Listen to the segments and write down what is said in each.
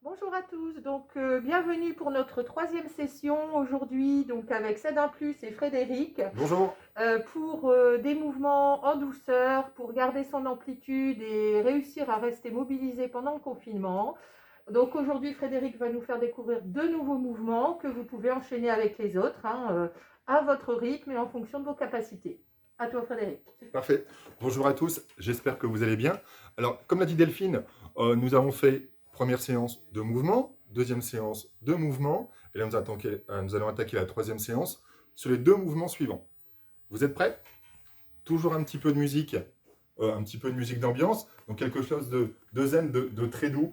Bonjour à tous, bienvenue pour notre troisième session aujourd'hui avec Cédin Plus et Frédéric Bonjour. pour des mouvements en douceur pour garder son amplitude et réussir à rester mobilisé pendant le confinement. Donc aujourd'hui Frédéric va nous faire découvrir de nouveaux mouvements que vous pouvez enchaîner avec les autres à votre rythme et en fonction de vos capacités. À toi Frédéric. Parfait. Bonjour à tous, j'espère que vous allez bien. Alors, comme l'a dit Delphine, nous avons fait première séance de mouvement, deuxième séance de mouvement, et là nous allons attaquer la troisième séance sur les deux mouvements suivants. Vous êtes prêts? Toujours un petit peu de musique, d'ambiance, donc quelque chose de zen, de très doux.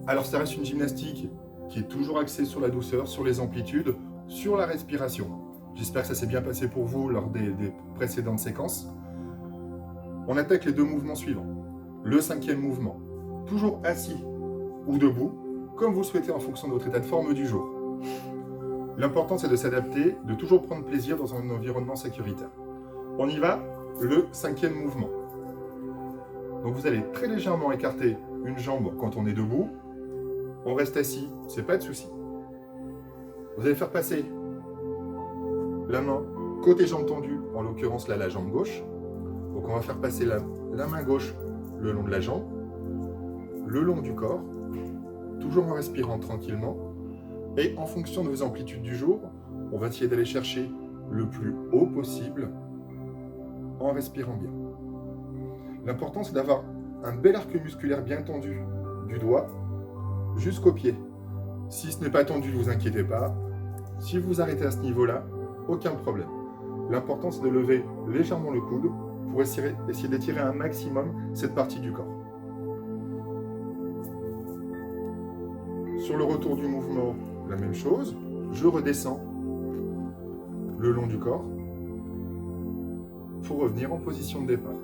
Alors, ça reste une gymnastique qui est toujours axée sur la douceur, sur les amplitudes, sur la respiration. J'espère que ça s'est bien passé pour vous lors des précédentes séquences. On attaque les deux mouvements suivants. Le cinquième mouvement, toujours assis ou debout, comme vous le souhaitez en fonction de votre état de forme du jour. L'important, c'est de s'adapter, de toujours prendre plaisir dans un environnement sécuritaire. On y va, le cinquième mouvement. Donc vous allez très légèrement écarter une jambe quand on est debout. On reste assis, c'est pas de souci. Vous allez faire passer la main côté jambe tendue, en l'occurrence là la jambe gauche. Donc on va faire passer la main gauche le long de la jambe, le long du corps, toujours en respirant tranquillement. Et en fonction de vos amplitudes du jour, on va essayer d'aller chercher le plus haut possible en respirant bien. L'important, c'est d'avoir un bel arc musculaire bien tendu du doigt jusqu'au pied. Si ce n'est pas tendu, ne vous inquiétez pas. Si vous arrêtez à ce niveau-là, aucun problème. L'important, c'est de lever légèrement le coude pour essayer d'étirer un maximum cette partie du corps. Sur le retour du mouvement, la même chose. Je redescends le long du corps pour revenir en position de départ.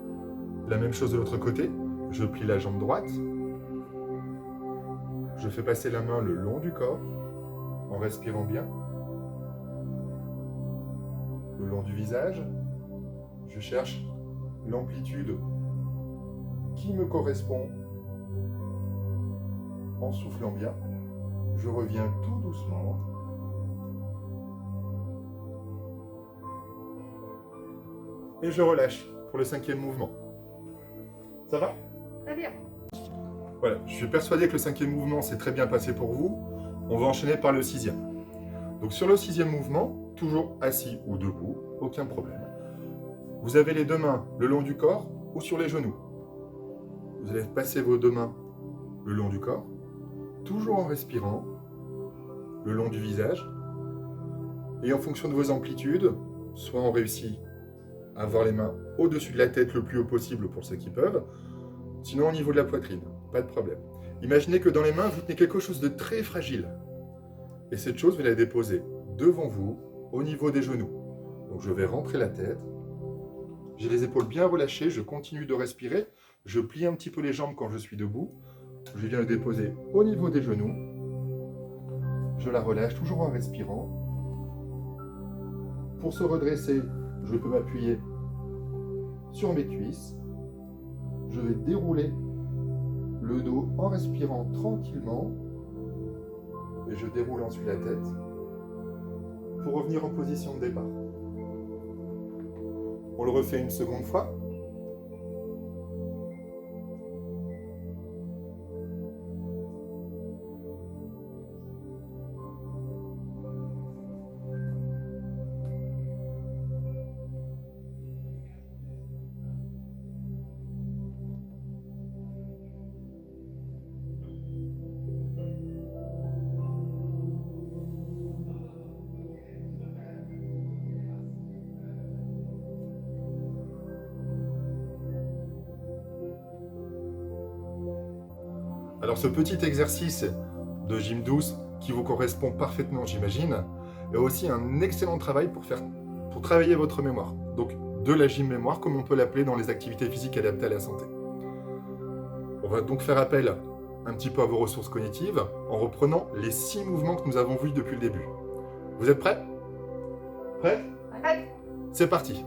La même chose de l'autre côté. Je plie la jambe droite. Je fais passer la main le long du corps en respirant bien. Le long du visage, je cherche l'amplitude qui me correspond en soufflant bien. Je reviens tout doucement. Et je relâche pour le cinquième mouvement. Ça va? Très bien. Voilà, je suis persuadé que le cinquième mouvement s'est très bien passé pour vous. On va enchaîner par le sixième. Donc sur le sixième mouvement, toujours assis ou debout, aucun problème. Vous avez les deux mains le long du corps ou sur les genoux. Vous allez passer vos deux mains le long du corps, toujours en respirant, le long du visage. Et en fonction de vos amplitudes, soit on réussit à avoir les mains au-dessus de la tête le plus haut possible pour ceux qui peuvent, sinon au niveau de la poitrine, pas de problème. Imaginez que dans les mains, vous tenez quelque chose de très fragile. Et cette chose, vous la déposez devant vous, au niveau des genoux. Donc je vais rentrer la tête. J'ai les épaules bien relâchées, je continue de respirer. Je plie un petit peu les jambes quand je suis debout. Je viens le déposer au niveau des genoux. Je la relâche, toujours en respirant. Pour se redresser, je peux m'appuyer sur mes cuisses. Je vais dérouler le dos en respirant tranquillement. Et je déroule ensuite la tête pour revenir en position de départ. On le refait une seconde fois. Alors ce petit exercice de gym douce qui vous correspond parfaitement, j'imagine, est aussi un excellent travail pour travailler votre mémoire. Donc de la gym mémoire, comme on peut l'appeler dans les activités physiques adaptées à la santé. On va donc faire appel un petit peu à vos ressources cognitives en reprenant les 6 mouvements que nous avons vus depuis le début. Vous êtes prêts? Prêts? Allez. C'est parti!